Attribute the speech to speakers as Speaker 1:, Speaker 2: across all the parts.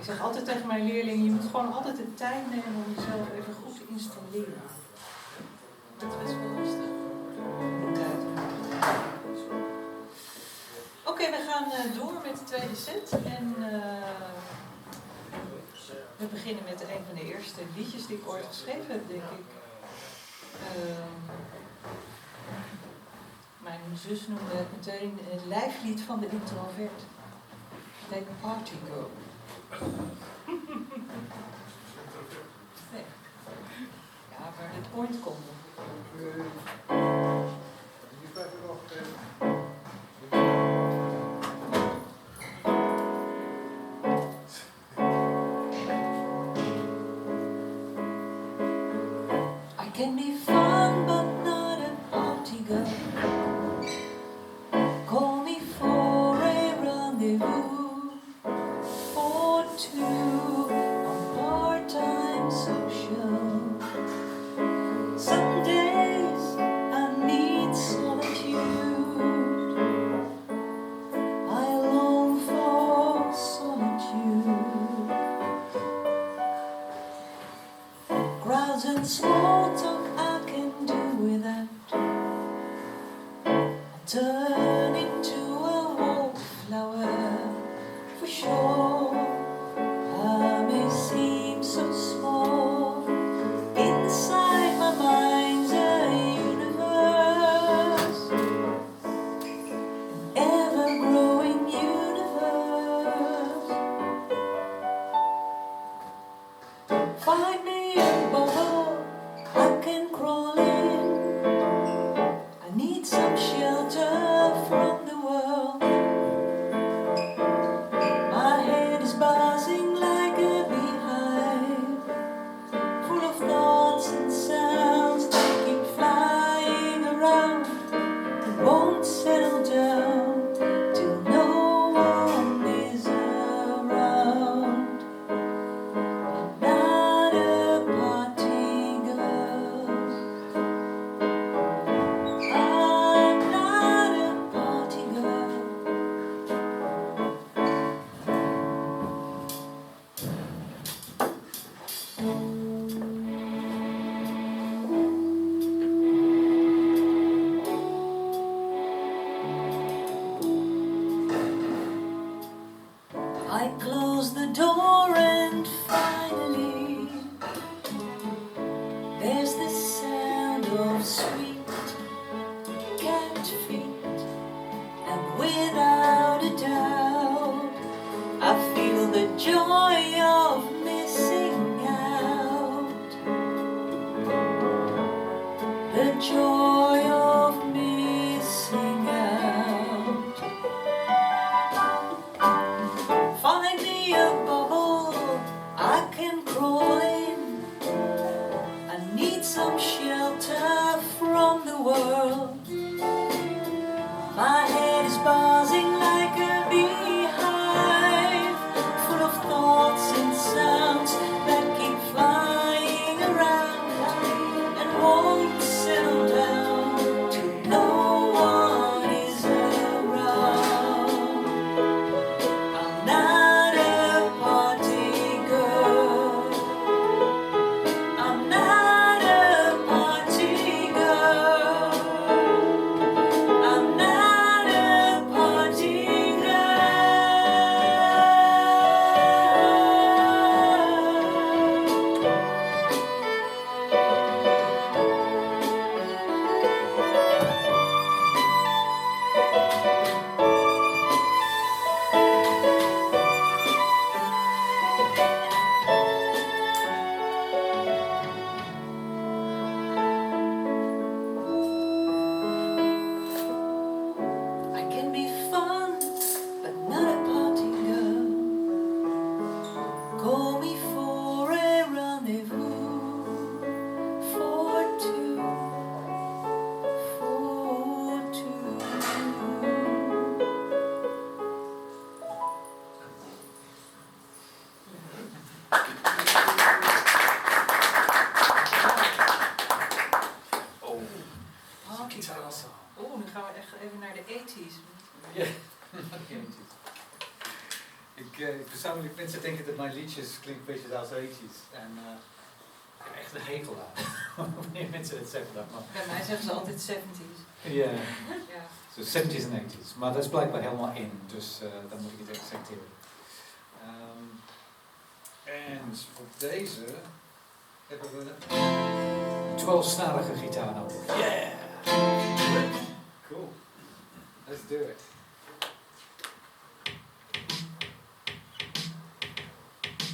Speaker 1: Ik zeg altijd tegen mijn leerlingen, je moet gewoon altijd de tijd nemen om jezelf even goed te installeren. Dat is best wel lastig. Oké, we gaan door met de tweede set. En we beginnen met een van de eerste liedjes die ik ooit geschreven heb, denk ik. Mijn zus noemde het meteen het lijflied van de introvert. Like a party girl. Nee. Ja, maar het ooit komt. I can be fun, but not a party girl. Call me for a rendezvous or two on part-time social. Some days I need solitude. I long for solitude. Crowds and small talk I can do without. Turn into a wallflower for sure. I may seem so small. Inside my mind's a universe, an ever-growing universe. Find me a bubble I can crawl in. I need some shelter from the world. My head is buzzing like a beehive, full of thoughts and sounds that keep flying around and won't settle down till no one is around. I'm not a party girl. I'm not a party girl. I close the door and finally there's the sound of sweet cat feet, and without a doubt I feel the joy of missing out. The joy of missing out. Find me a bubble I can crawl in. I need some shelter from the world. My head is buzzing like a beehive, full of thoughts and sounds that keep flying around and won't settle down till no one is around. I'm not a party girl. I'm not a party girl. I'm not a party I can be fun, but not a party girl. Call me for a rendezvous for two, for two. Nu gaan we echt even naar de 80's.
Speaker 2: Ja. Persoonlijk, mensen denken dat mijn liedjes klinken een beetje als 80's. En ik heb echt een hekel aan. Wanneer mensen dat zeggen. Maar
Speaker 1: Bij mij zeggen ze altijd 70's.
Speaker 2: ja,
Speaker 1: Ja.
Speaker 2: zo 70's en 80's. Maar dat is blijkbaar helemaal in, dus dan moet ik het accepteren. En op deze hebben we een 12-snarige gitaar nodig. Yeah! Cool. Let's do it.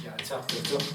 Speaker 2: Ja, het zag er toch.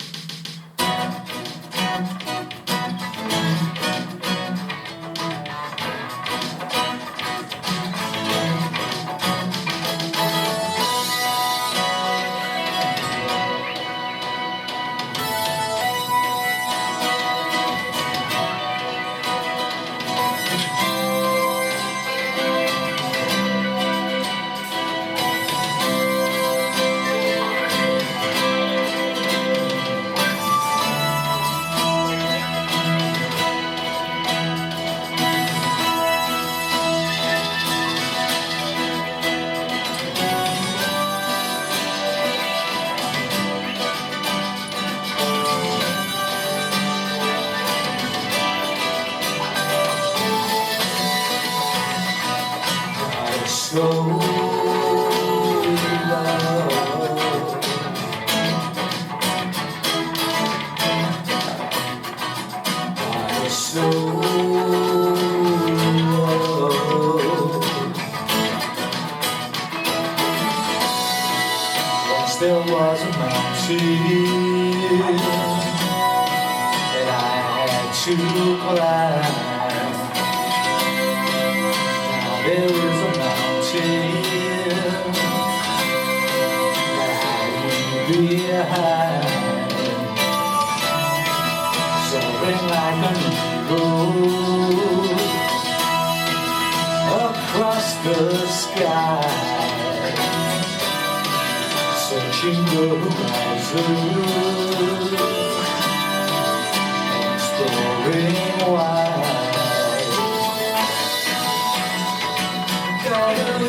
Speaker 2: There was a mountain that I had to climb. Now there is a mountain that I leave behind. Soaring like an eagle across the sky. Searching the horizon, exploring wide. Got a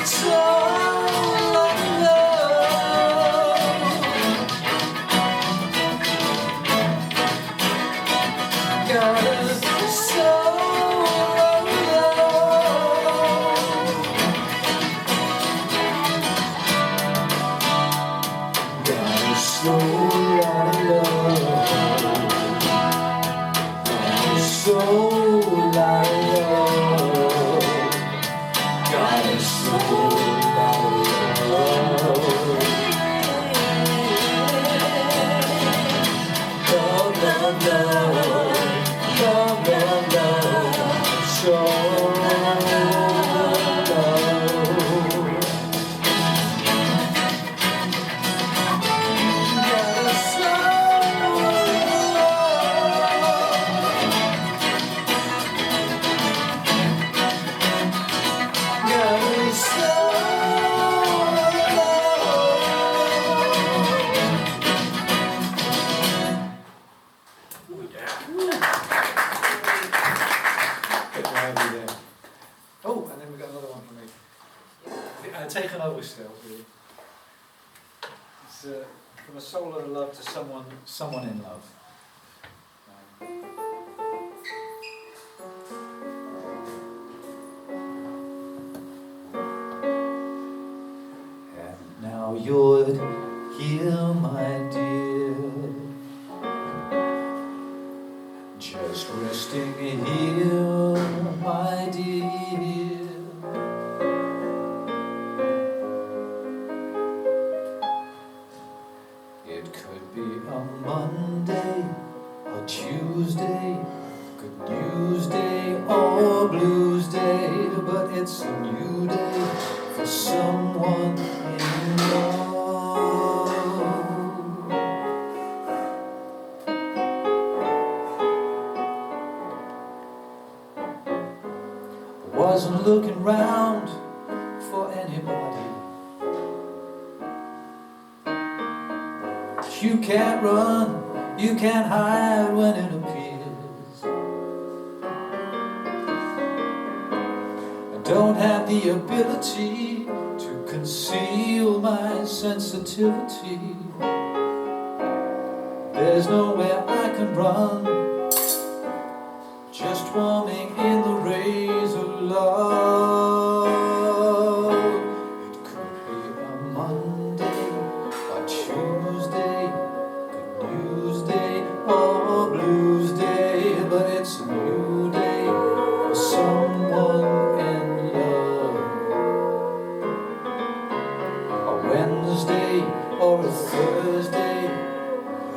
Speaker 2: soul of love. Got a soul of love. Soul out of love, got a soul out of love, got a soul out of love. Love, love, love, love, love, love, soul love. Oh, and then we got another one for me. Tegenovergesteld really. It's from a soul of love to someone in love. And now you're here, my dear, just resting here, my dear. It could be a Monday, a Tuesday, Good News Day or Blues Day, but it's a new day for someone in love. Wasn't looking round for anybody. You can't run, you can't hide when it appears. don't have the ability to conceal my sensitivity. There's nowhere I can run, just warming in the rays of love. It could be a Monday or Tuesday, good news day or blues day, but it's a new day for someone in love. A Wednesday or a Thursday,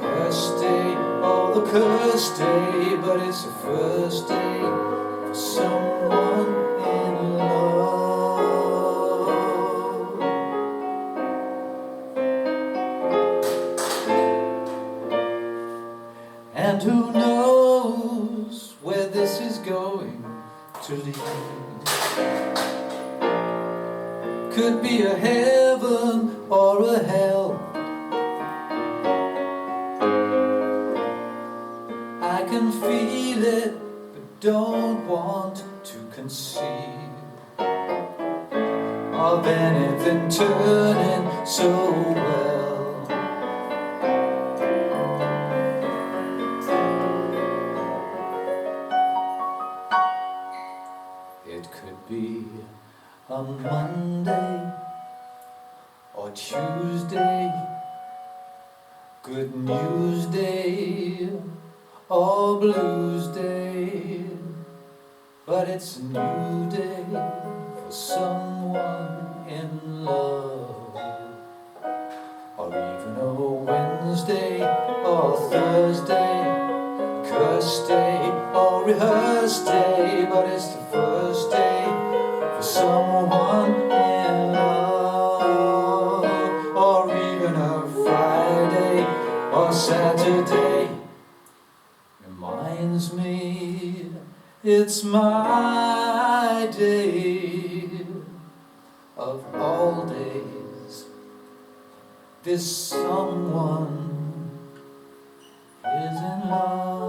Speaker 2: first day or the cursed day, but it's the first day for someone in love. And who knows where this is going to lead? Could be a heaven or a hell. I can feel it, but don't want to conceive of anything turning so well. It could be a Monday or Tuesday, good news day or blues day, but it's a new day for someone in love. Or even a Wednesday or Thursday, cursed day or rehearsed day, but it's the first day for someone in love. Or even a Friday or Saturday reminds me it's my day of all days. This someone is in love.